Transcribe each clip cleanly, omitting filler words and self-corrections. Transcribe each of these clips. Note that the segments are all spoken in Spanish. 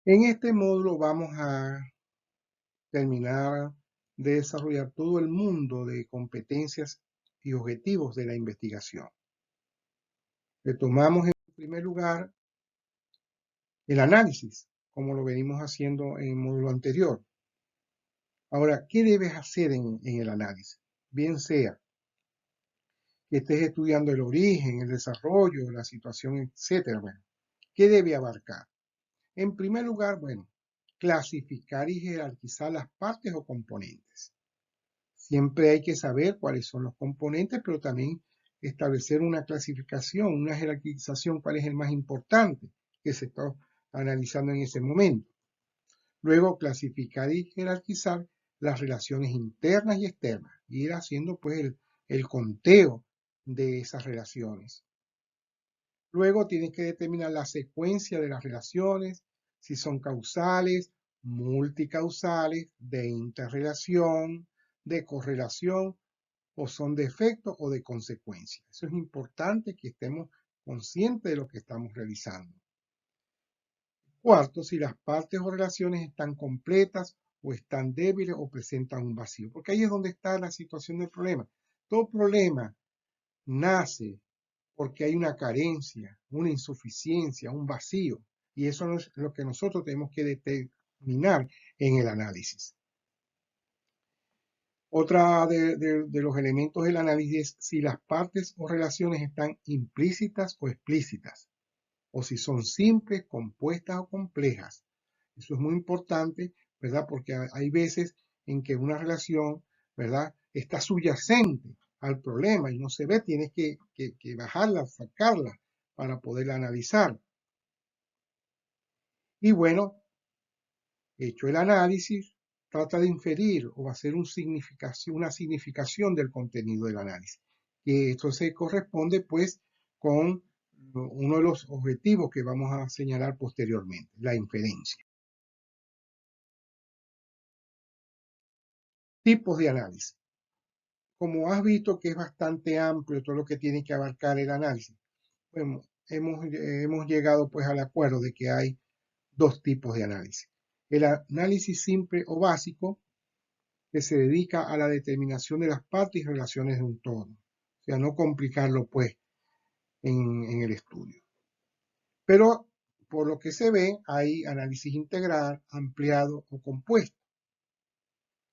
En este módulo vamos a terminar de desarrollar todo el mundo de competencias y objetivos de la investigación. Retomamos en primer lugar el análisis, como lo venimos haciendo en el módulo anterior. Ahora, ¿qué debes hacer en el análisis? Bien sea que estés estudiando el origen, el desarrollo, la situación, etcétera. Bueno, ¿qué debe abarcar? En primer lugar, bueno, clasificar y jerarquizar las partes o componentes. Siempre hay que saber cuáles son los componentes, pero también establecer una clasificación, una jerarquización, cuál es el más importante que se está analizando en ese momento. Luego, clasificar y jerarquizar las relaciones internas y externas, ir haciendo pues el conteo de esas relaciones. Luego tienes que determinar la secuencia de las relaciones, si son causales, multicausales, de interrelación, de correlación, o son de efecto o de consecuencia. Eso es importante que estemos conscientes de lo que estamos realizando. Cuarto, si las partes o relaciones están completas o están débiles o presentan un vacío, porque ahí es donde está la situación del problema. Todo problema nace porque hay una carencia, una insuficiencia, un vacío, y eso es lo que nosotros tenemos que determinar en el análisis. Otra de los elementos del análisis es si las partes o relaciones están implícitas o explícitas, o si son simples, compuestas o complejas. Eso es muy importante, ¿verdad? Porque hay veces en que una relación, ¿verdad?, está subyacente al problema y no se ve, tienes que bajarla, sacarla para poderla analizar. Y bueno, hecho el análisis, trata de inferir o hacer una significación del contenido del análisis. Y esto se corresponde pues con uno de los objetivos que vamos a señalar posteriormente, la inferencia. Tipos de análisis. Como has visto que es bastante amplio todo lo que tiene que abarcar el análisis, bueno, hemos llegado pues al acuerdo de que hay dos tipos de análisis. El análisis simple o básico, que se dedica a la determinación de las partes y relaciones de un todo. O sea, no complicarlo pues en el estudio. Pero por lo que se ve, hay análisis integral, ampliado o compuesto.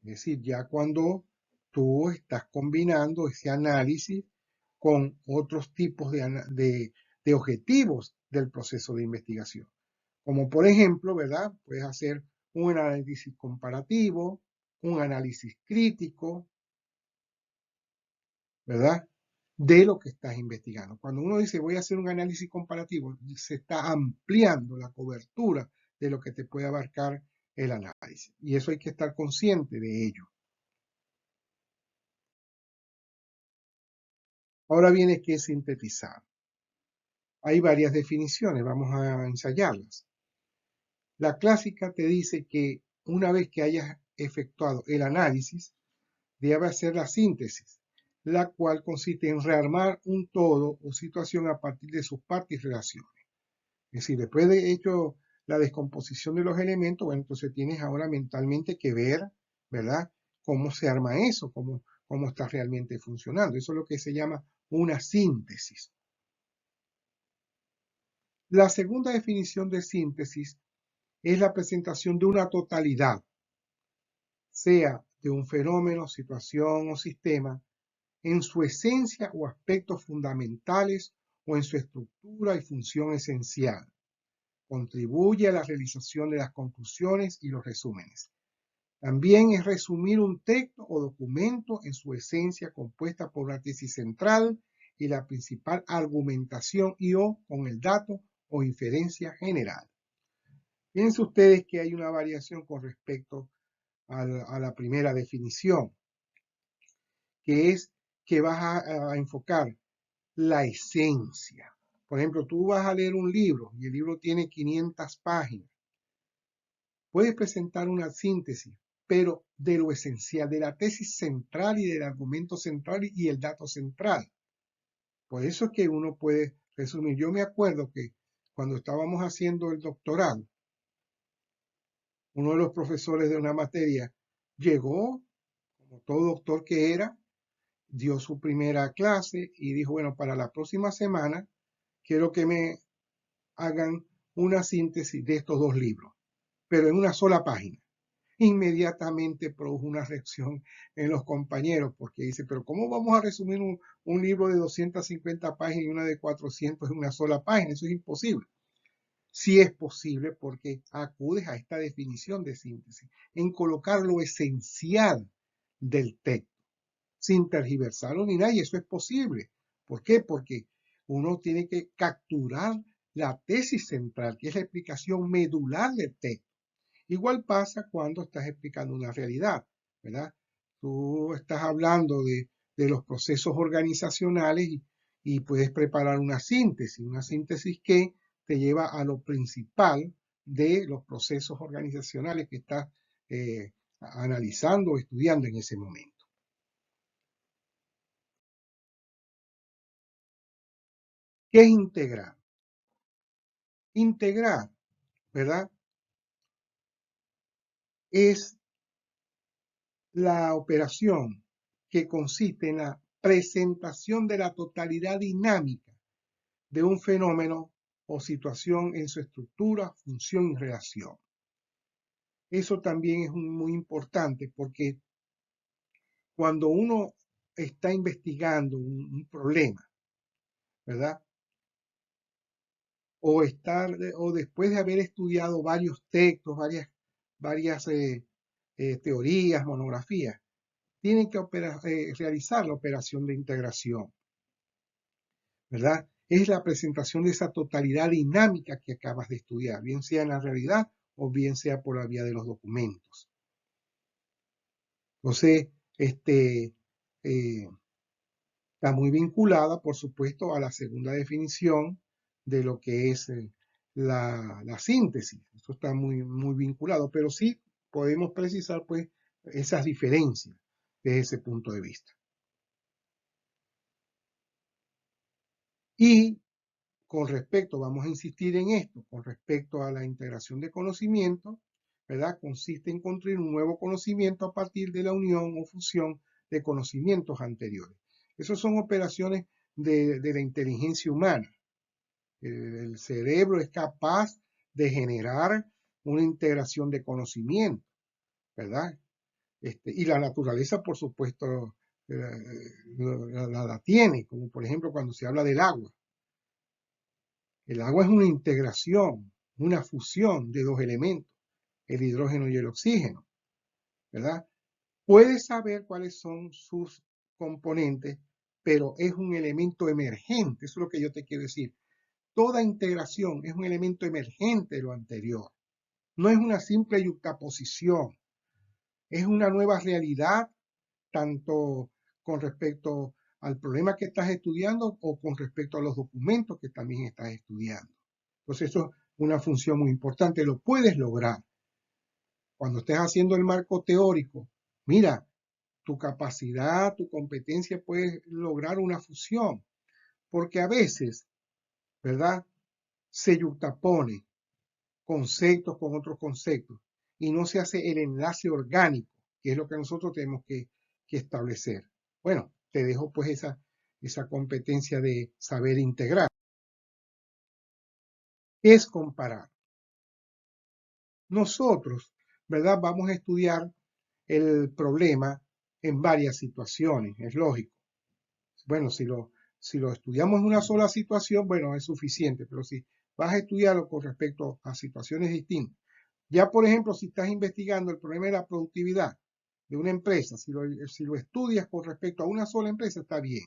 Es decir, ya cuando tú estás combinando ese análisis con otros tipos de objetivos del proceso de investigación. Como por ejemplo, ¿verdad? Puedes hacer un análisis comparativo, un análisis crítico, ¿verdad? De lo que estás investigando. Cuando uno dice voy a hacer un análisis comparativo, se está ampliando la cobertura de lo que te puede abarcar el análisis. Y eso hay que estar consciente de ello. Ahora viene que sintetizar. Hay varias definiciones, vamos a ensayarlas. La clásica te dice que una vez que hayas efectuado el análisis, debe hacer la síntesis, la cual consiste en rearmar un todo o situación a partir de sus partes y relaciones. Es decir, después de hecho la descomposición de los elementos, bueno, entonces tienes ahora mentalmente que ver, ¿verdad?, cómo se arma eso, cómo está realmente funcionando. Eso es lo que se llama una síntesis. La segunda definición de síntesis es la presentación de una totalidad, sea de un fenómeno, situación o sistema, en su esencia o aspectos fundamentales o en su estructura y función esencial. Contribuye a la realización de las conclusiones y los resúmenes. También es resumir un texto o documento en su esencia compuesta por una tesis central y la principal argumentación y o con el dato o inferencia general. Fíjense ustedes que hay una variación con respecto a la primera definición, que es que vas a enfocar la esencia. Por ejemplo, tú vas a leer un libro y el libro tiene 500 páginas. Puedes presentar una síntesis, pero de lo esencial, de la tesis central y del argumento central y el dato central. Por eso es que uno puede resumir. Yo me acuerdo que cuando estábamos haciendo el doctorado, uno de los profesores de una materia llegó, como todo doctor que era, dio su primera clase y dijo, bueno, para la próxima semana quiero que me hagan una síntesis de estos dos libros, pero en una sola página. Inmediatamente produjo una reacción en los compañeros, porque dice, pero ¿cómo vamos a resumir un libro de 250 páginas y una de 400 en una sola página? Eso es imposible. Sí es posible porque acudes a esta definición de síntesis, en colocar lo esencial del texto, sin tergiversarlo ni nada, y eso es posible. ¿Por qué? Porque uno tiene que capturar la tesis central, que es la explicación medular del texto. Igual pasa cuando estás explicando una realidad, ¿verdad? Tú estás hablando de los procesos organizacionales y puedes preparar una síntesis que te lleva a lo principal de los procesos organizacionales que estás analizando o estudiando en ese momento. ¿Qué es integrar? Integrar, ¿verdad? Es la operación que consiste en la presentación de la totalidad dinámica de un fenómeno o situación en su estructura, función y relación. Eso también es muy importante porque cuando uno está investigando un problema, ¿verdad? O después de haber estudiado varios textos, varias teorías, monografías, tienen que realizar la operación de integración, ¿verdad? Es la presentación de esa totalidad dinámica que acabas de estudiar, bien sea en la realidad o bien sea por la vía de los documentos. Entonces, está muy vinculada, por supuesto, a la segunda definición de lo que es la síntesis. Esto está muy vinculado, pero sí podemos precisar pues esas diferencias desde ese punto de vista. Y con respecto, vamos a insistir en esto, con respecto a la integración de conocimiento, ¿verdad? Consiste en construir un nuevo conocimiento a partir de la unión o fusión de conocimientos anteriores. Esas son operaciones de la inteligencia humana. El cerebro es capaz de generar una integración de conocimiento, ¿verdad? Y la naturaleza, por supuesto, la tiene, como por ejemplo cuando se habla del agua. El agua es una integración, una fusión de dos elementos, el hidrógeno y el oxígeno, ¿verdad? Puedes saber cuáles son sus componentes, pero es un elemento emergente, eso es lo que yo te quiero decir. Toda integración es un elemento emergente de lo anterior. No es una simple yuxtaposición, es una nueva realidad, tanto con respecto al problema que estás estudiando o con respecto a los documentos que también estás estudiando. Entonces eso es una función muy importante, lo puedes lograr. Cuando estés haciendo el marco teórico, mira, tu capacidad, tu competencia puede lograr una fusión, porque a veces, ¿verdad? Se yuxtapone conceptos con otros conceptos y no se hace el enlace orgánico, que es lo que nosotros tenemos que establecer. Bueno, te dejo pues esa competencia de saber integrar. Es comparar. Nosotros, ¿verdad? Vamos a estudiar el problema en varias situaciones, es lógico. Bueno, si lo estudiamos en una sola situación, bueno, es suficiente, pero si vas a estudiarlo con respecto a situaciones distintas. Ya, por ejemplo, si estás investigando el problema de la productividad de una empresa, si lo estudias con respecto a una sola empresa, está bien.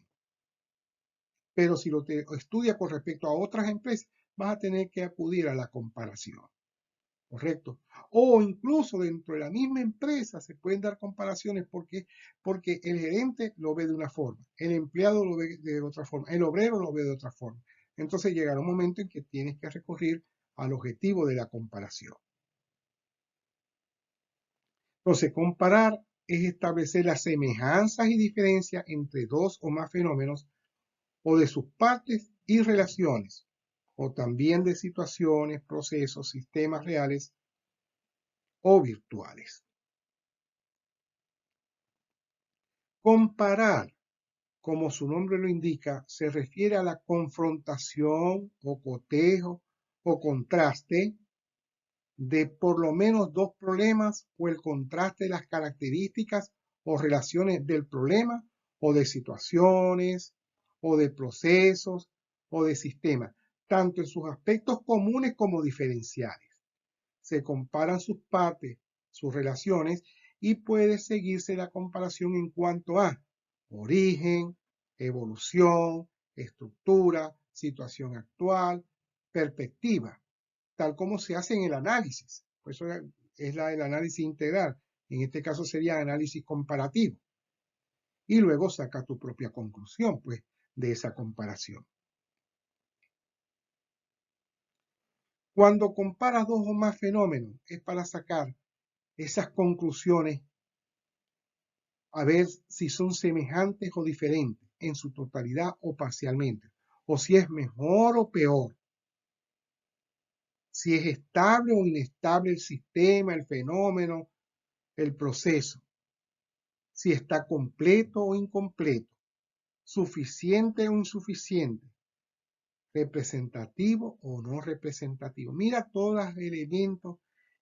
Pero si lo estudias con respecto a otras empresas, vas a tener que acudir a la comparación. ¿Correcto? O incluso dentro de la misma empresa se pueden dar comparaciones porque el gerente lo ve de una forma, el empleado lo ve de otra forma, el obrero lo ve de otra forma. Entonces llegará un momento en que tienes que recurrir al objetivo de la comparación. Entonces, comparar es establecer las semejanzas y diferencias entre dos o más fenómenos o de sus partes y relaciones, o también de situaciones, procesos, sistemas reales o virtuales. Comparar, como su nombre lo indica, se refiere a la confrontación o cotejo o contraste de por lo menos dos problemas o el contraste de las características o relaciones del problema o de situaciones o de procesos o de sistemas, tanto en sus aspectos comunes como diferenciales. Se comparan sus partes, sus relaciones y puede seguirse la comparación en cuanto a origen, evolución, estructura, situación actual, perspectiva, tal como se hace en el análisis. Por eso es el análisis integral. En este caso sería análisis comparativo. Y luego saca tu propia conclusión, pues, de esa comparación. Cuando comparas dos o más fenómenos, es para sacar esas conclusiones a ver si son semejantes o diferentes en su totalidad o parcialmente, o si es mejor o peor, si es estable o inestable el sistema, el fenómeno, el proceso, si está completo o incompleto, suficiente o insuficiente, representativo o no representativo. Mira todos los elementos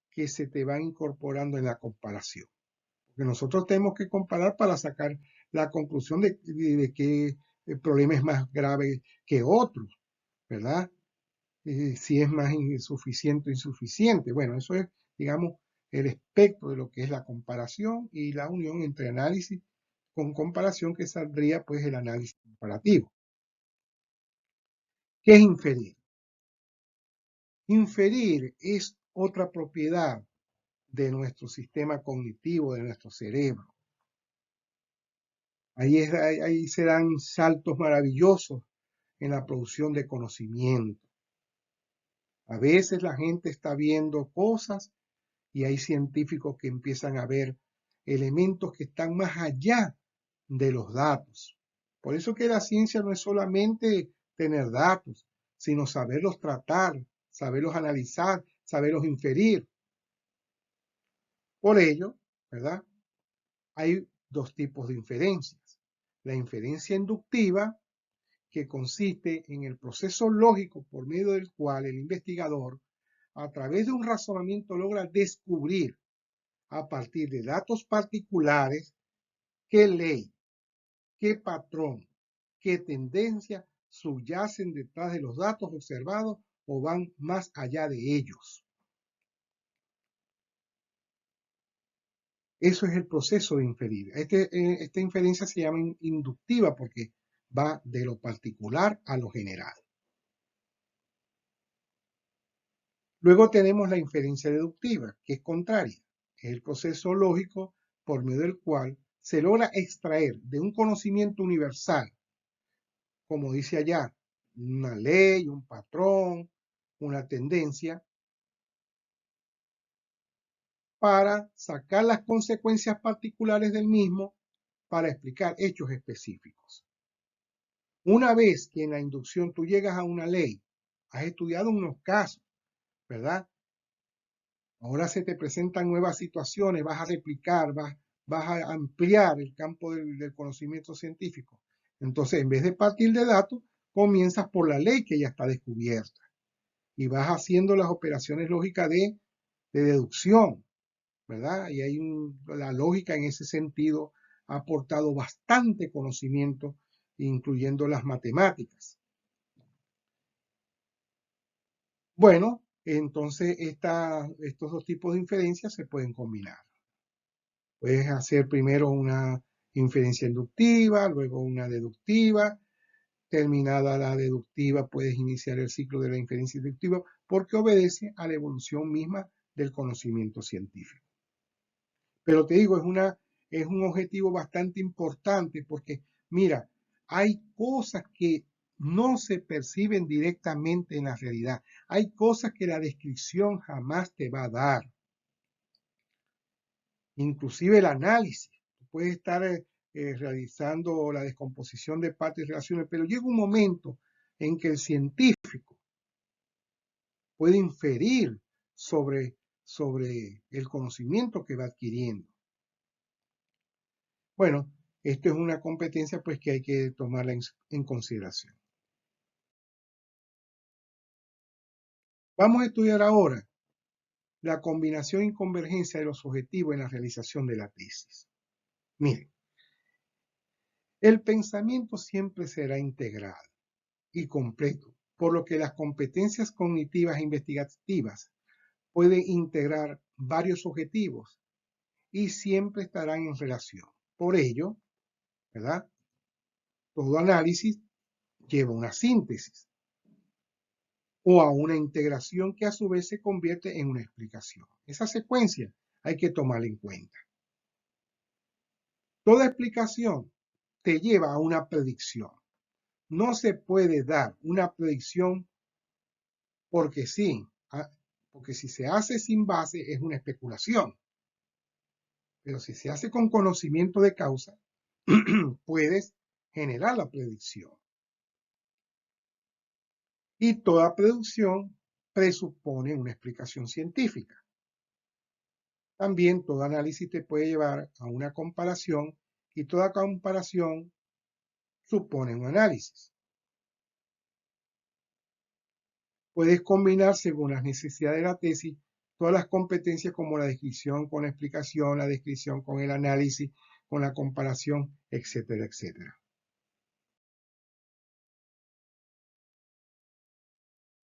que se te van incorporando en la comparación. Porque nosotros tenemos que comparar para sacar la conclusión de que el problema es más grave que otro, ¿verdad? Si es más insuficiente o insuficiente. Bueno, eso es, digamos, el espectro de lo que es la comparación y la unión entre análisis con comparación, que saldría pues el análisis comparativo. ¿Qué es inferir? Inferir es otra propiedad de nuestro sistema cognitivo, de nuestro cerebro. Ahí se dan saltos maravillosos en la producción de conocimiento. A veces la gente está viendo cosas y hay científicos que empiezan a ver elementos que están más allá de los datos. Por eso que la ciencia no es solamente tener datos, sino saberlos tratar, saberlos analizar, saberlos inferir. Por ello, ¿verdad? Hay dos tipos de inferencias. La inferencia inductiva, que consiste en el proceso lógico por medio del cual el investigador, a través de un razonamiento, logra descubrir a partir de datos particulares qué ley, qué patrón, qué tendencia subyacen detrás de los datos observados o van más allá de ellos. Eso es el proceso de inferir. Esta inferencia se llama inductiva porque va de lo particular a lo general. Luego tenemos la inferencia deductiva, que es contraria. Es el proceso lógico por medio del cual se logra extraer de un conocimiento universal, como dice allá, una ley, un patrón, una tendencia, para sacar las consecuencias particulares del mismo para explicar hechos específicos. Una vez que en la inducción tú llegas a una ley, has estudiado unos casos, ¿verdad? Ahora se te presentan nuevas situaciones, vas a replicar, vas a ampliar el campo del conocimiento científico. Entonces, en vez de partir de datos, comienzas por la ley que ya está descubierta y vas haciendo las operaciones lógicas de deducción, ¿verdad? Y la lógica en ese sentido ha aportado bastante conocimiento, incluyendo las matemáticas. Bueno, entonces estos dos tipos de inferencias se pueden combinar. Puedes hacer primero una inferencia inductiva, luego una deductiva. Terminada la deductiva, puedes iniciar el ciclo de la inferencia inductiva porque obedece a la evolución misma del conocimiento científico. Pero te digo, es un objetivo bastante importante porque, mira, hay cosas que no se perciben directamente en la realidad. Hay cosas que la descripción jamás te va a dar. Inclusive el análisis. Puedes estar realizando la descomposición de partes y relaciones, pero llega un momento en que el científico puede inferir sobre sobre el conocimiento que va adquiriendo. Bueno, esto es una competencia pues que hay que tomarla en consideración. Vamos a estudiar ahora la combinación y convergencia de los objetivos en la realización de la tesis. Miren, el pensamiento siempre será integral y completo, por lo que las competencias cognitivas e investigativas pueden integrar varios objetivos y siempre estarán en relación. Por ello, ¿verdad? Todo análisis lleva una síntesis o a una integración que a su vez se convierte en una explicación. Esa secuencia hay que tomarla en cuenta. Toda explicación te lleva a una predicción. No se puede dar una predicción porque sí, porque si se hace sin base es una especulación. Pero si se hace con conocimiento de causa, puedes generar la predicción. Y toda predicción presupone una explicación científica. También todo análisis te puede llevar a una comparación y toda comparación supone un análisis. Puedes combinar según las necesidades de la tesis todas las competencias como la descripción con la explicación, la descripción con el análisis, con la comparación, etcétera, etcétera.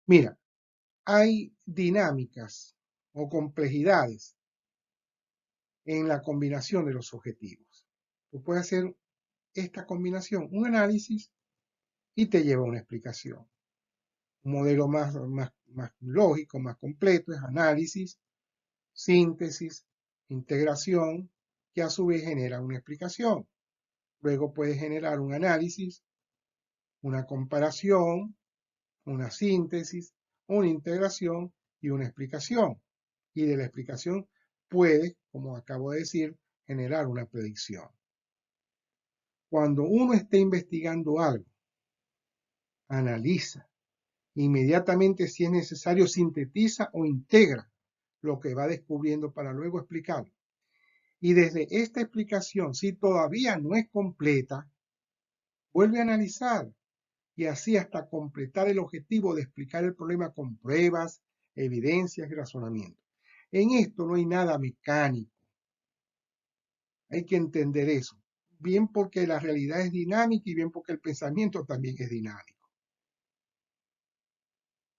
Mira, hay dinámicas o complejidades en la combinación de los objetivos. Tú puedes hacer esta combinación, un análisis, y te lleva a una explicación. Un modelo más lógico, más completo, es análisis, síntesis, integración, que a su vez genera una explicación. Luego puedes generar un análisis, una comparación, una síntesis, una integración y una explicación. Y de la explicación puedes, como acabo de decir, generar una predicción. Cuando uno esté investigando algo, analiza, inmediatamente si es necesario sintetiza o integra lo que va descubriendo para luego explicarlo. Y desde esta explicación, si todavía no es completa, vuelve a analizar y así hasta completar el objetivo de explicar el problema con pruebas, evidencias y razonamientos. En esto no hay nada mecánico. Hay que entender eso. Bien porque la realidad es dinámica y bien porque el pensamiento también es dinámico.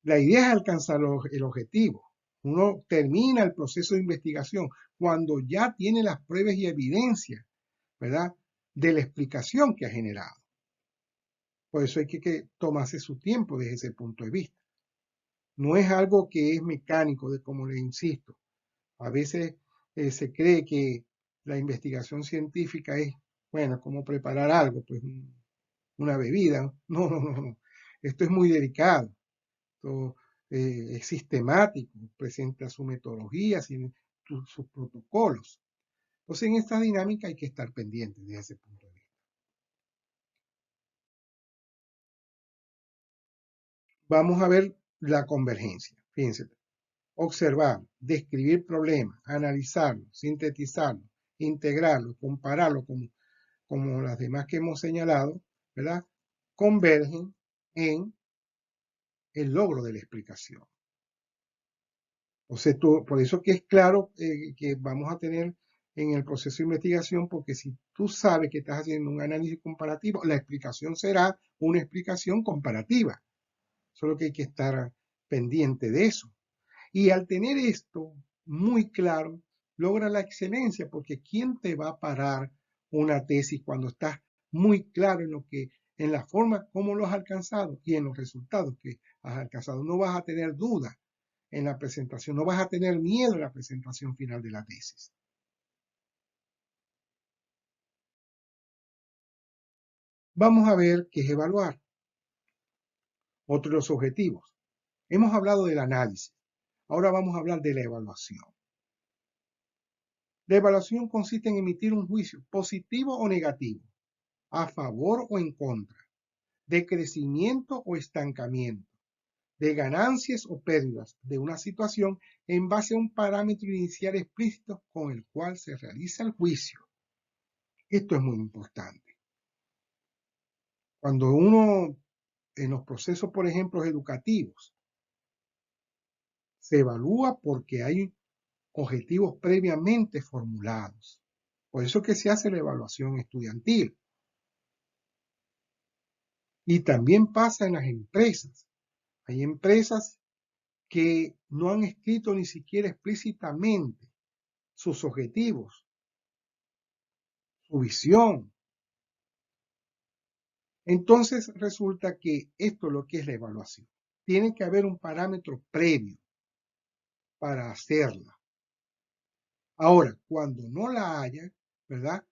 La idea es alcanzar el objetivo. Uno termina el proceso de investigación cuando ya tiene las pruebas y evidencias, ¿verdad?, de la explicación que ha generado. Por eso hay que tomarse su tiempo desde ese punto de vista. No es algo que es mecánico, de como le insisto. A veces se cree que la investigación científica es, bueno, como preparar algo, pues una bebida. No, no, no, no. Esto es muy delicado. Esto es sistemático, presenta su metodología, sus protocolos. Entonces, en esta dinámica hay que estar pendientes desde ese punto de vista. Vamos a ver la convergencia. Fíjense. Observar, describir problemas, analizarlo, sintetizarlo, integrarlo, compararlo como las demás que hemos señalado, ¿verdad? Convergen en el logro de la explicación. O sea, por eso que es claro que vamos a tener en el proceso de investigación, porque si tú sabes que estás haciendo un análisis comparativo, la explicación será una explicación comparativa. Solo que hay que estar pendiente de eso. Y al tener esto muy claro, logra la excelencia, porque ¿quién te va a parar una tesis cuando estás muy claro en la forma como lo has alcanzado y en los resultados que has alcanzado? No vas a tener duda en la presentación, no vas a tener miedo en la presentación final de la tesis. Vamos a ver qué es evaluar. Otro de los objetivos. Hemos hablado del análisis. Ahora vamos a hablar de la evaluación. La evaluación consiste en emitir un juicio positivo o negativo, a favor o en contra, de crecimiento o estancamiento, de ganancias o pérdidas de una situación en base a un parámetro inicial explícito con el cual se realiza el juicio. Esto es muy importante. Cuando uno, en los procesos, por ejemplo, educativos, se evalúa porque hay objetivos previamente formulados. Por eso es que se hace la evaluación estudiantil. Y también pasa en las empresas. Hay empresas que no han escrito ni siquiera explícitamente sus objetivos, su visión. Entonces resulta que esto es lo que es la evaluación. Tiene que haber un parámetro previo para hacerla. Ahora, cuando no la haya, ¿verdad?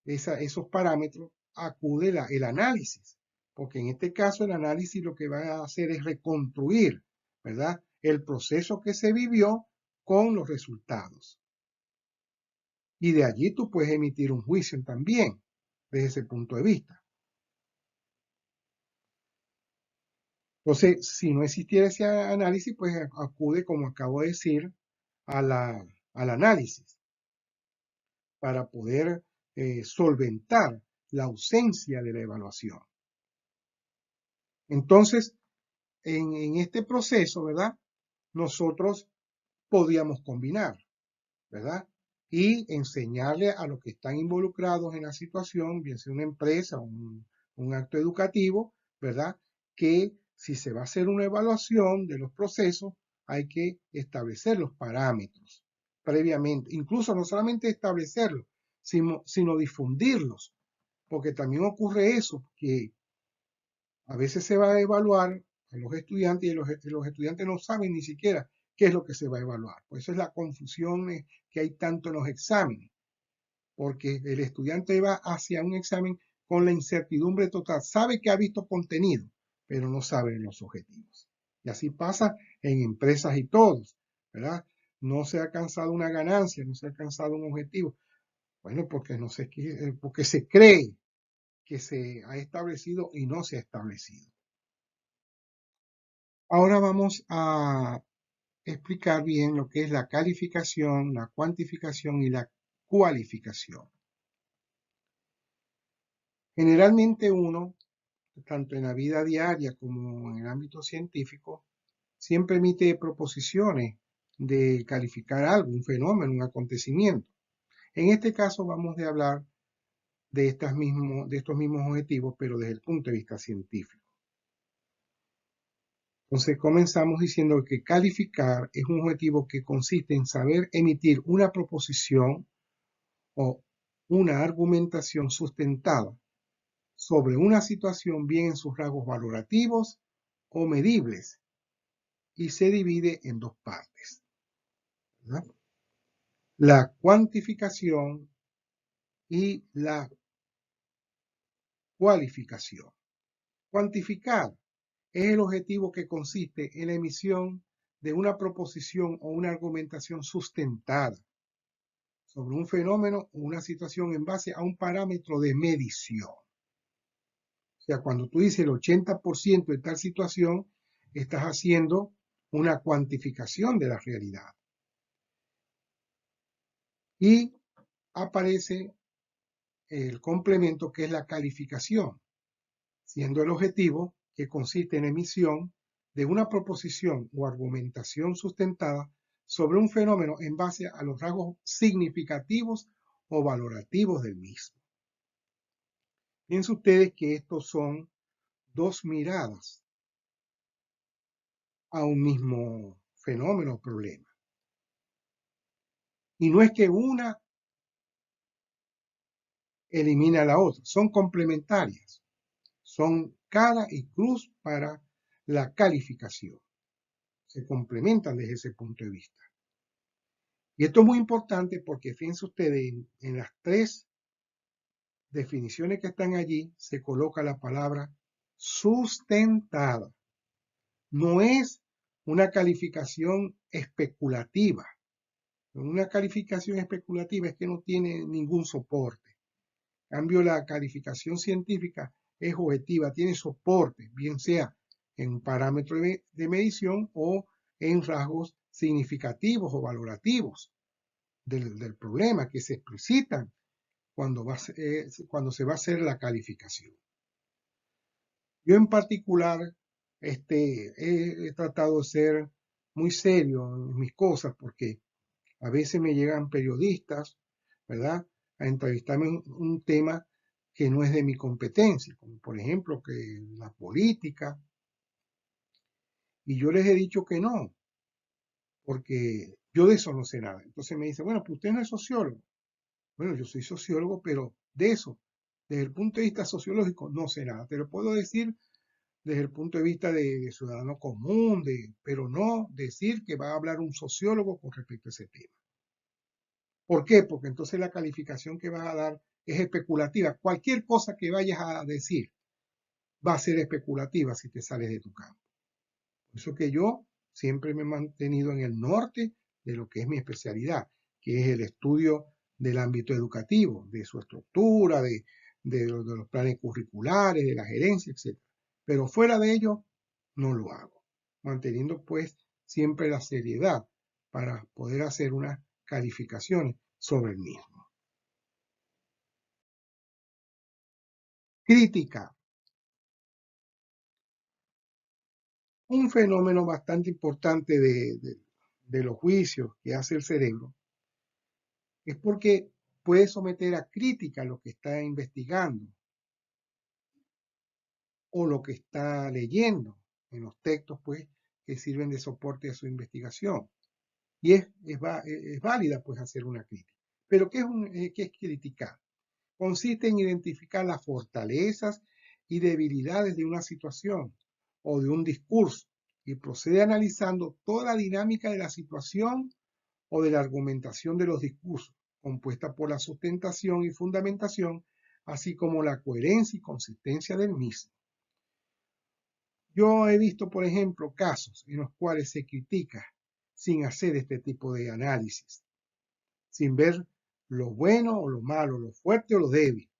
Esos parámetros, acude el análisis, porque en este caso el análisis lo que va a hacer es reconstruir, ¿verdad? El proceso que se vivió con los resultados. Y de allí tú puedes emitir un juicio también, desde ese punto de vista. Entonces, si no existiera ese análisis, pues acude, como acabo de decir, al análisis para poder solventar la ausencia de la evaluación. Entonces, en este proceso, ¿verdad? Nosotros podíamos combinar, ¿verdad? Y enseñarle a los que están involucrados en la situación, bien sea una empresa o un acto educativo, ¿verdad? Que si se va a hacer una evaluación de los procesos, hay que establecer los parámetros previamente. Incluso no solamente establecerlos, sino difundirlos, porque también ocurre eso, que a veces se va a evaluar a los estudiantes y los estudiantes no saben ni siquiera qué es lo que se va a evaluar. Por eso es la confusión que hay tanto en los exámenes, porque el estudiante va hacia un examen con la incertidumbre total. Sabe que ha visto contenido, pero no sabe los objetivos. Y así pasa en empresas y todos, ¿verdad? No se ha alcanzado una ganancia, no se ha alcanzado un objetivo. Bueno, porque se cree que se ha establecido y no se ha establecido. Ahora vamos a explicar bien lo que es la calificación, la cuantificación y la cualificación. Generalmente uno, tanto en la vida diaria como en el ámbito científico, siempre emite proposiciones de calificar algo, un fenómeno, un acontecimiento. En este caso vamos a hablar de estos mismos objetivos, pero desde el punto de vista científico. Entonces comenzamos diciendo que calificar es un objetivo que consiste en saber emitir una proposición o una argumentación sustentada sobre una situación bien en sus rasgos valorativos o medibles y se divide en dos partes, ¿verdad? La cuantificación y la cualificación. Cuantificar es el objetivo que consiste en la emisión de una proposición o una argumentación sustentada sobre un fenómeno o una situación en base a un parámetro de medición. O sea, cuando tú dices el 80% de tal situación, estás haciendo una cuantificación de la realidad. Y aparece el complemento que es la calificación, siendo el objetivo que consiste en emisión de una proposición o argumentación sustentada sobre un fenómeno en base a los rasgos significativos o valorativos del mismo. Piensen ustedes que estos son dos miradas a un mismo fenómeno o problema. Y no es que una elimina a la otra, son complementarias, son cara y cruz para la calificación. Se complementan desde ese punto de vista. Y esto es muy importante porque fíjense ustedes, en las tres definiciones que están allí se coloca la palabra sustentada. No es una calificación especulativa. Una calificación especulativa es que no tiene ningún soporte. En cambio, la calificación científica es objetiva, tiene soporte, bien sea en un parámetro de medición o en rasgos significativos o valorativos del problema que se explicitan cuando se va a hacer la calificación. Yo en particular he tratado de ser muy serio en mis cosas porque a veces me llegan periodistas, ¿verdad?, a entrevistarme en un tema que no es de mi competencia, como por ejemplo que la política, y yo les he dicho que no, porque yo de eso no sé nada. Entonces me dicen, bueno, pues usted no es sociólogo. Bueno, yo soy sociólogo, pero de eso, desde el punto de vista sociológico, no sé nada. Te lo puedo decir desde el punto de vista de ciudadano común, pero no decir que va a hablar un sociólogo con respecto a ese tema. ¿Por qué? Porque entonces la calificación que vas a dar es especulativa. Cualquier cosa que vayas a decir va a ser especulativa si te sales de tu campo. Por eso que yo siempre me he mantenido en el norte de lo que es mi especialidad, que es el estudio del ámbito educativo, de su estructura, de los planes curriculares, de la gerencia, etc. Pero fuera de ello, no lo hago, manteniendo pues siempre la seriedad para poder hacer unas calificaciones sobre el mismo. Crítica. Un fenómeno bastante importante de los juicios que hace el cerebro es porque puede someter a crítica lo que está investigando o lo que está leyendo en los textos pues, que sirven de soporte a su investigación. Y es válida pues hacer una crítica. Pero ¿qué es criticar? Consiste en identificar las fortalezas y debilidades de una situación o de un discurso y procede analizando toda la dinámica de la situación o de la argumentación de los discursos, compuesta por la sustentación y fundamentación, así como la coherencia y consistencia del mismo. Yo he visto, por ejemplo, casos en los cuales se critica sin hacer este tipo de análisis, sin ver lo bueno o lo malo, lo fuerte o lo débil,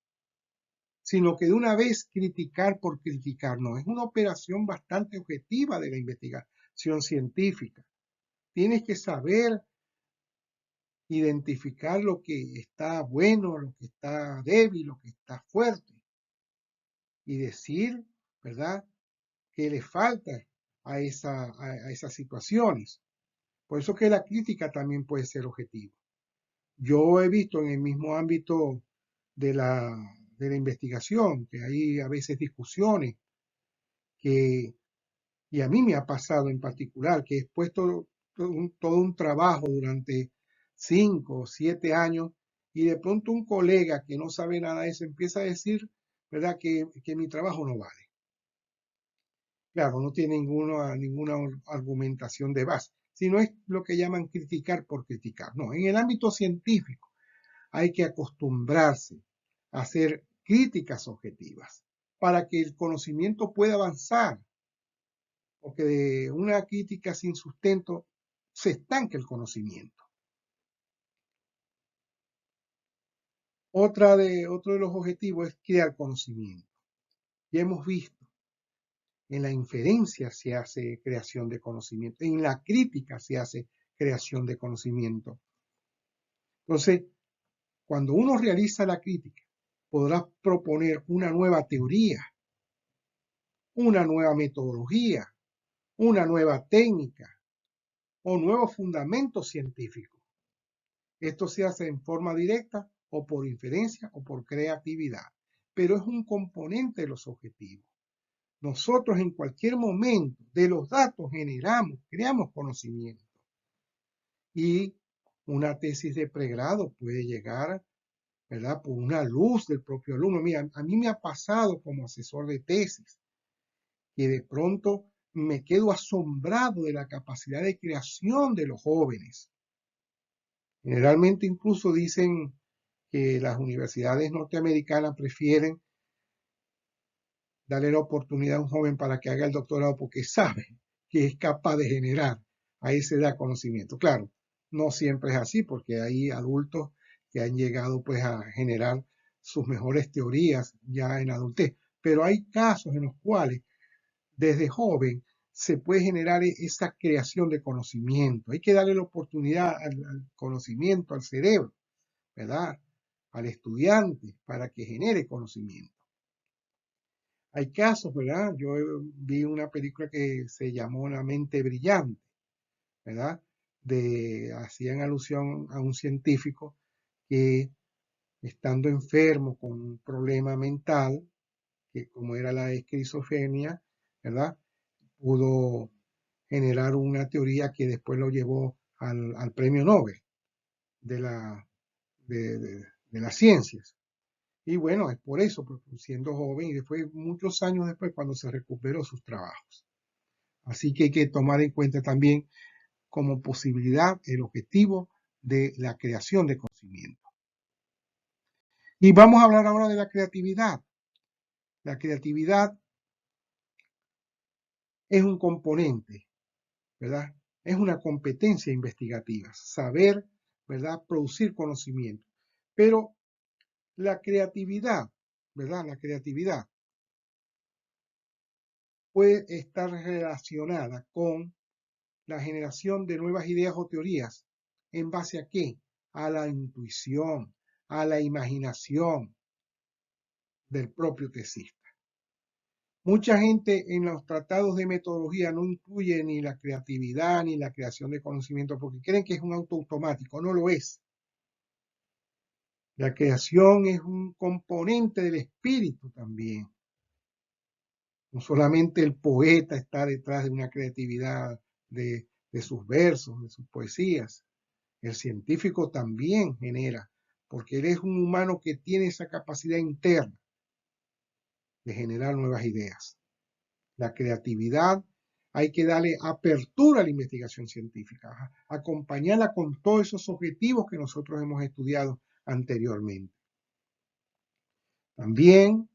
sino que de una vez criticar por criticar. No, es una operación bastante objetiva de la investigación científica. Tienes que saber identificar lo que está bueno, lo que está débil, lo que está fuerte y decir, ¿verdad?, qué le falta a esas situaciones. Por eso que la crítica también puede ser objetiva. Yo he visto en el mismo ámbito de la investigación que hay a veces discusiones y a mí me ha pasado en particular, que he puesto todo un trabajo durante 5 o 7 años y de pronto un colega que no sabe nada de eso empieza a decir, ¿verdad?, que mi trabajo no vale. Claro, no tiene ninguna argumentación de base, sino es lo que llaman criticar por criticar. No, en el ámbito científico hay que acostumbrarse a hacer críticas objetivas para que el conocimiento pueda avanzar, porque de una crítica sin sustento se estanca el conocimiento. Otro de los objetivos es crear conocimiento. Ya hemos visto, en la inferencia se hace creación de conocimiento, en la crítica se hace creación de conocimiento. Entonces, cuando uno realiza la crítica, podrá proponer una nueva teoría, una nueva metodología, una nueva técnica o nuevos fundamentos científicos. Esto se hace en forma directa o por inferencia o por creatividad, pero es un componente de los objetivos. Nosotros en cualquier momento de los datos creamos conocimiento. Y una tesis de pregrado puede llegar, ¿verdad?, por una luz del propio alumno. Mira, a mí me ha pasado como asesor de tesis que de pronto me quedo asombrado de la capacidad de creación de los jóvenes. Generalmente incluso dicen que las universidades norteamericanas prefieren darle la oportunidad a un joven para que haga el doctorado porque sabe que es capaz de generar a esa edad conocimiento. Claro, no siempre es así porque hay adultos que han llegado pues a generar sus mejores teorías ya en adultez, pero hay casos en los cuales desde joven se puede generar esa creación de conocimiento. Hay que darle la oportunidad al conocimiento, al cerebro, ¿verdad? Al estudiante para que genere conocimiento. Hay casos, ¿verdad? Yo vi una película que se llamó La mente brillante, ¿verdad? Hacían alusión a un científico que estando enfermo con un problema mental, que como era la esquizofrenia, ¿verdad? Pudo generar una teoría que después lo llevó al premio Nobel de, la, de las ciencias. Y bueno, es por eso, porque siendo joven y después, muchos años después, cuando se recuperó sus trabajos. Así que hay que tomar en cuenta también como posibilidad el objetivo de la creación de conocimiento. Y vamos a hablar ahora de la creatividad. La creatividad es un componente, ¿verdad? Es una competencia investigativa, saber, ¿verdad? Producir conocimiento. Pero la creatividad, ¿verdad? La creatividad puede estar relacionada con la generación de nuevas ideas o teorías. ¿En base a qué? A la intuición, a la imaginación del propio tesista. Mucha gente en los tratados de metodología no incluye ni la creatividad ni la creación de conocimiento porque creen que es un auto automático. No lo es. La creación es un componente del espíritu también. No solamente el poeta está detrás de una creatividad de sus versos, de sus poesías. El científico también genera, porque él es un humano que tiene esa capacidad interna de generar nuevas ideas. La creatividad hay que darle apertura a la investigación científica, acompañarla con todos esos objetivos que nosotros hemos estudiado anteriormente. También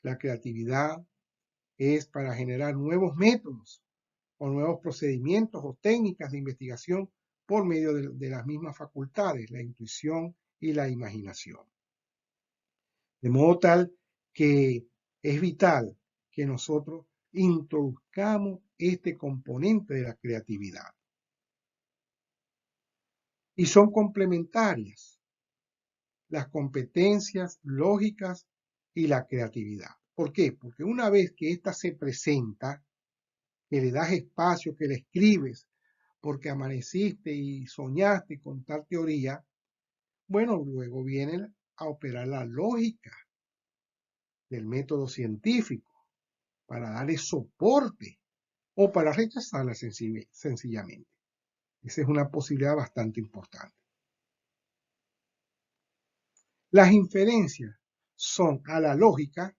la creatividad es para generar nuevos métodos o nuevos procedimientos o técnicas de investigación por medio de las mismas facultades, la intuición y la imaginación. De modo tal que es vital que nosotros introduzcamos este componente de la creatividad. Y son complementarias las competencias lógicas y la creatividad. ¿Por qué? Porque una vez que ésta se presenta, que le das espacio, que le escribes, porque amaneciste y soñaste con tal teoría, bueno, luego viene a operar la lógica del método científico para darle soporte o para rechazarla sencillamente. Esa es una posibilidad bastante importante. Las inferencias son a la lógica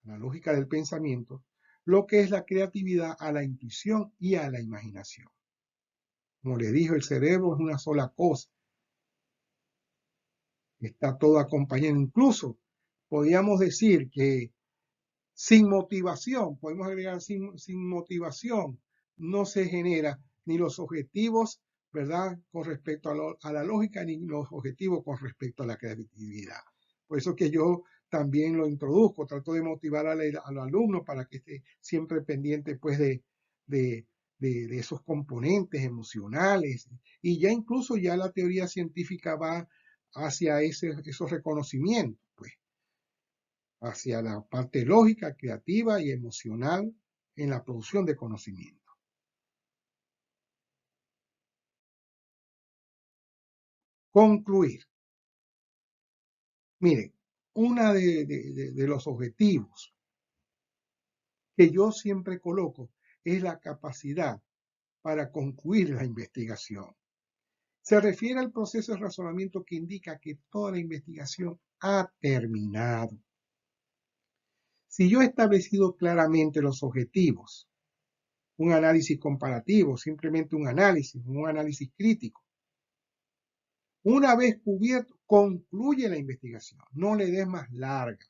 del pensamiento, lo que es la creatividad a la intuición y a la imaginación. Como les dije, el cerebro es una sola cosa. Está todo acompañado. Incluso podríamos decir que sin motivación, podemos agregar sin motivación, no se genera ni los objetivos, ¿verdad? Con respecto a la lógica, ni los objetivos con respecto a la creatividad. Por eso que yo también lo introduzco, trato de motivar al alumno para que esté siempre pendiente pues de esos componentes emocionales. Y ya incluso ya la teoría científica va hacia esos reconocimientos, pues hacia la parte lógica, creativa y emocional en la producción de conocimiento. Concluir. Mire, uno de los objetivos que yo siempre coloco es la capacidad para concluir la investigación. Se refiere al proceso de razonamiento que indica que toda la investigación ha terminado. Si yo he establecido claramente los objetivos, un análisis comparativo, simplemente un análisis crítico, una vez cubierto, concluye la investigación. No le des más larga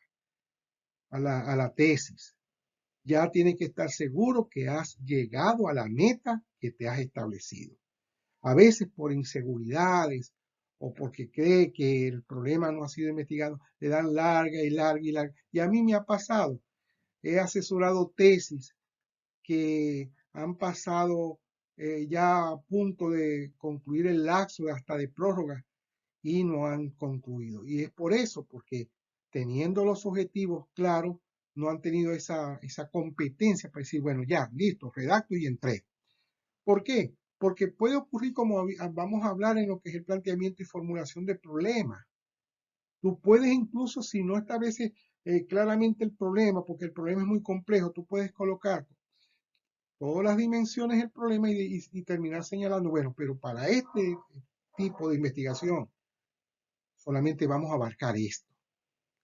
a la tesis. Ya tienes que estar seguro que has llegado a la meta que te has establecido. A veces por inseguridades o porque cree que el problema no ha sido investigado, le dan larga y larga y larga. Y a mí me ha pasado he asesorado tesis que han pasado ya a punto de concluir el lapso hasta de prórroga y no han concluido. Y es por eso, porque teniendo los objetivos claros, no han tenido esa competencia para decir, bueno, ya, listo, redacto y entrego. ¿Por qué? Porque puede ocurrir como vamos a hablar en lo que es el planteamiento y formulación de problemas. Tú puedes incluso, si no estableces claramente el problema, porque el problema es muy complejo, tú puedes colocar todas las dimensiones del problema y terminar señalando, bueno, pero para este tipo de investigación solamente vamos a abarcar esto.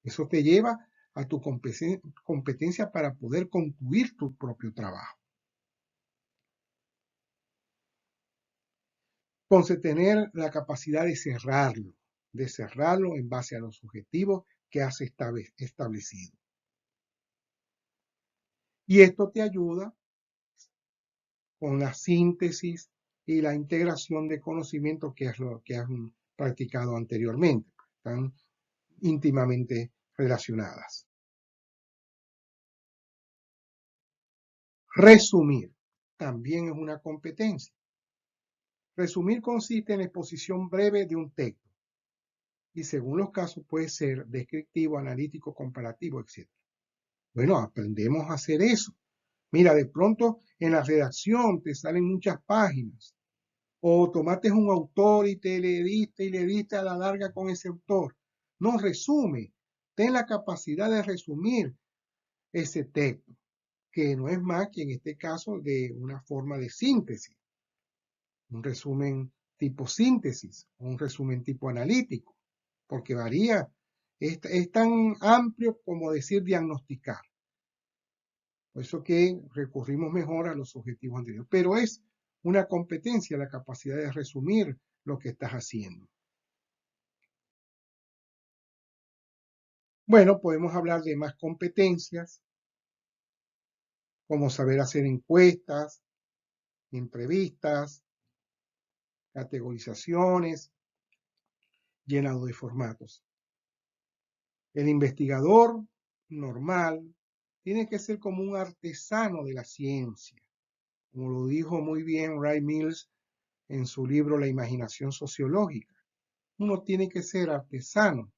Eso te lleva a tu competencia para poder concluir tu propio trabajo. Entonces, tener la capacidad de cerrarlo en base a los objetivos que has establecido. Y esto te ayuda con la síntesis y la integración de conocimientos que has practicado anteriormente. Están íntimamente relacionadas. Resumir también es una competencia. Resumir consiste en la exposición breve de un texto y según los casos puede ser descriptivo, analítico, comparativo, etc. Bueno, aprendemos a hacer eso. Mira, de pronto en la redacción te salen muchas páginas o tomaste un autor y le diste a la larga con ese autor. No, resume. Ten la capacidad de resumir ese texto, que no es más que en este caso de una forma de síntesis. Un resumen tipo síntesis, un resumen tipo analítico, porque varía, es tan amplio como decir diagnosticar. Por eso que recurrimos mejor a los objetivos anteriores. Pero es una competencia la capacidad de resumir lo que estás haciendo. Bueno, podemos hablar de más competencias, como saber hacer encuestas, entrevistas, categorizaciones, llenado de formatos. El investigador normal tiene que ser como un artesano de la ciencia, como lo dijo muy bien Ray Mills en su libro La imaginación sociológica. Uno tiene que ser artesano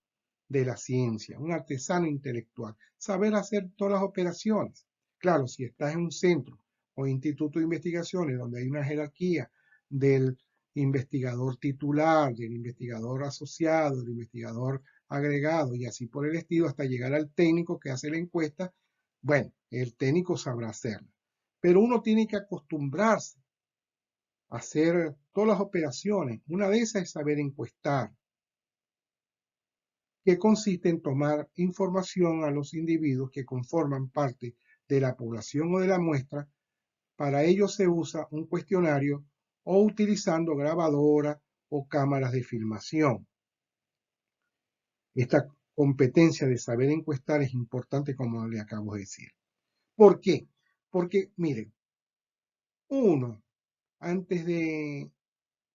de la ciencia, un artesano intelectual, saber hacer todas las operaciones. Claro, si estás en un centro o instituto de investigaciones donde hay una jerarquía del investigador titular, del investigador asociado, del investigador agregado y así por el estilo hasta llegar al técnico que hace la encuesta, bueno, el técnico sabrá hacerlo. Pero uno tiene que acostumbrarse a hacer todas las operaciones. Una de esas es saber encuestar, que consiste en tomar información a los individuos que conforman parte de la población o de la muestra. Para ello se usa un cuestionario o utilizando grabadoras o cámaras de filmación. Esta competencia de saber encuestar es importante, como le acabo de decir. ¿Por qué? Porque, miren, uno, antes de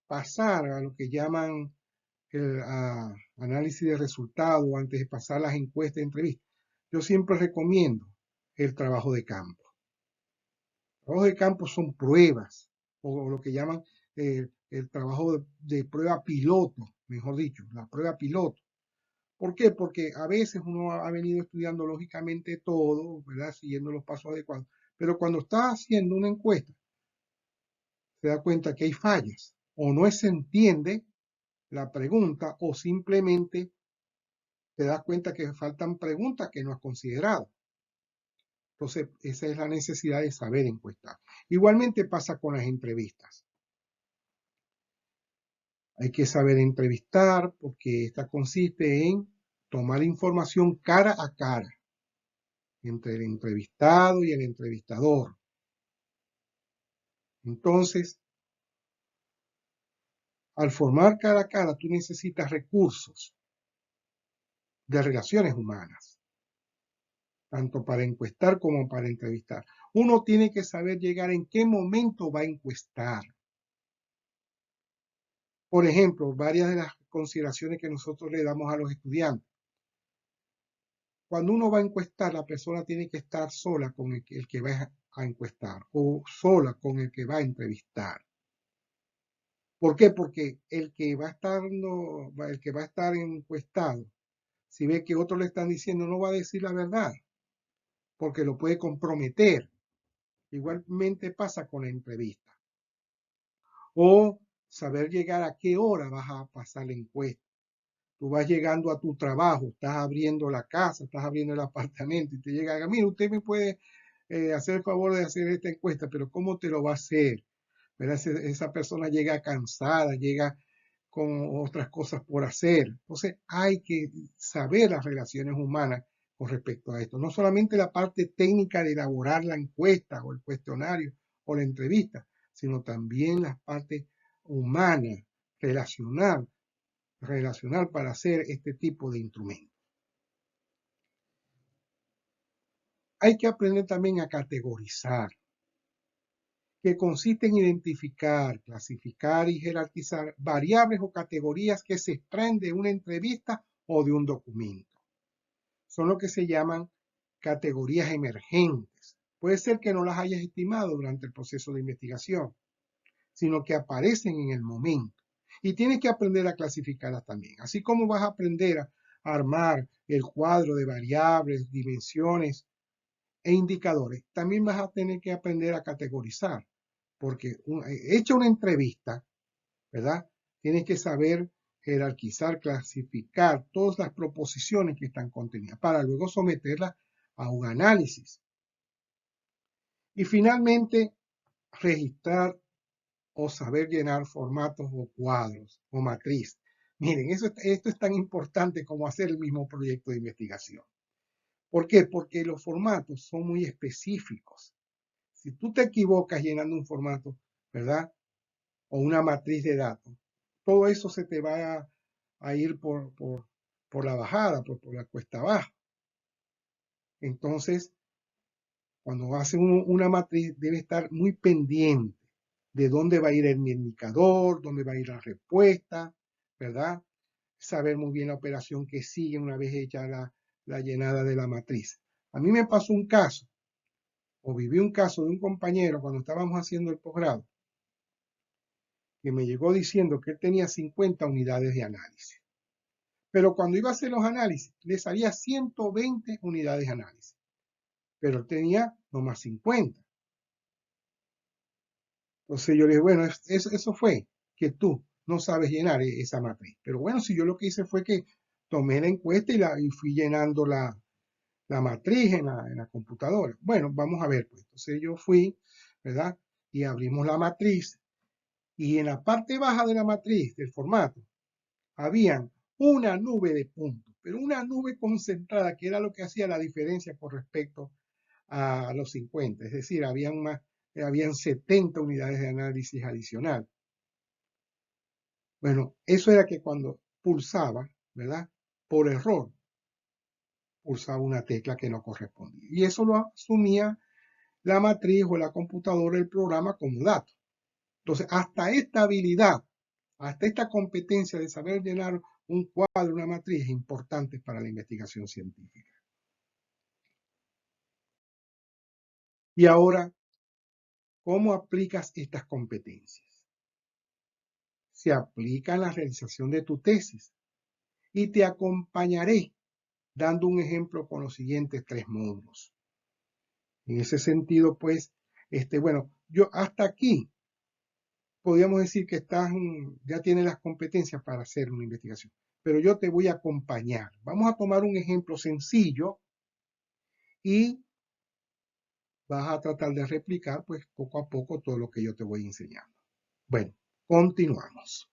pasar a lo que llaman el análisis de resultados, antes de pasar las encuestas de entrevistas, yo siempre recomiendo el trabajo de campo. El trabajo de campo son pruebas, o lo que llaman el trabajo de prueba piloto, mejor dicho, la prueba piloto. ¿Por qué? Porque a veces uno ha venido estudiando lógicamente todo, ¿verdad? Siguiendo los pasos adecuados. Pero cuando está haciendo una encuesta, se da cuenta que hay fallas, o no se entiende la pregunta, o simplemente te das cuenta que faltan preguntas que no has considerado. Entonces, esa es la necesidad de saber encuestar. Igualmente pasa con las entrevistas. Hay que saber entrevistar porque esta consiste en tomar información cara a cara entre el entrevistado y el entrevistador. Entonces, al formar cara a cara, tú necesitas recursos de relaciones humanas, tanto para encuestar como para entrevistar. Uno tiene que saber llegar en qué momento va a encuestar. Por ejemplo, varias de las consideraciones que nosotros le damos a los estudiantes. cuando uno va a encuestar, la persona tiene que estar sola con el que va a encuestar o sola con el que va a entrevistar. ¿Por qué? Porque el que va a estar, el que va a estar encuestado, si ve que otros le están diciendo, no va a decir la verdad, porque lo puede comprometer. Igualmente pasa con la entrevista. O saber llegar a qué hora vas a pasar la encuesta. Tú vas llegando a tu trabajo, estás abriendo la casa, estás abriendo el apartamento y te llega, mira, usted me puede hacer el favor de hacer esta encuesta, pero ¿cómo te lo va a hacer? ¿Verdad? Esa persona llega cansada, llega con otras cosas por hacer. Entonces hay que saber las relaciones humanas con respecto a esto. No solamente la parte técnica de elaborar la encuesta o el cuestionario o la entrevista, sino también la parte humana, relacional para hacer este tipo de instrumentos. Hay que aprender también a categorizar, que consiste en identificar, clasificar y jerarquizar variables o categorías que se extraen de una entrevista o de un documento. Son lo que se llaman categorías emergentes. Puede ser que no las hayas estimado durante el proceso de investigación, sino que aparecen en el momento. Y tienes que aprender a clasificarlas también. Así como vas a aprender a armar el cuadro de variables, dimensiones e indicadores, también vas a tener que aprender a categorizar. Porque hecha una entrevista, ¿verdad? Tienes que saber jerarquizar, clasificar todas las proposiciones que están contenidas para luego someterlas a un análisis. Y finalmente, registrar o saber llenar formatos o cuadros o matriz. Miren, esto es tan importante como hacer el mismo proyecto de investigación. ¿Por qué? Porque los formatos son muy específicos. Si tú te equivocas llenando un formato, ¿verdad? O una matriz de datos, todo eso se te va a ir por la bajada, por la cuesta abajo. Entonces, cuando hace una matriz, debe estar muy pendiente de dónde va a ir el indicador, dónde va a ir la respuesta, ¿verdad? Saber muy bien la operación que sigue una vez hecha la llenada de la matriz. A mí me pasó un caso, o viví un caso de un compañero cuando estábamos haciendo el posgrado, que me llegó diciendo que él tenía 50 unidades de análisis. Pero cuando iba a hacer los análisis, le salía 120 unidades de análisis. Pero él tenía nomás 50. Entonces yo le dije, bueno, eso fue que tú no sabes llenar esa matriz. Pero bueno, si yo lo que hice fue que tomé la encuesta y fui llenando la matriz en la computadora. Bueno, vamos a ver, pues. Entonces yo fui, ¿verdad? Y abrimos la matriz. Y en la parte baja de la matriz, del formato, habían una nube de puntos, pero una nube concentrada, que era lo que hacía la diferencia con respecto a los 50. Es decir, habían 70 unidades de análisis adicional. Bueno, eso era que cuando pulsaba, ¿verdad? Por error, pulsaba una tecla que no correspondía. Y eso lo asumía la matriz o la computadora, el programa como dato. Entonces, hasta esta habilidad, hasta esta competencia de saber llenar un cuadro, una matriz, es importante para la investigación científica. Y ahora, ¿cómo aplicas estas competencias? Se aplica en la realización de tu tesis y te acompañaré dando un ejemplo con los siguientes 3 módulos. En ese sentido, pues, bueno, yo hasta aquí podríamos decir que ya tienes las competencias para hacer una investigación, pero yo te voy a acompañar. Vamos a tomar un ejemplo sencillo y vas a tratar de replicar, pues, poco a poco todo lo que yo te voy enseñando. Bueno, continuamos.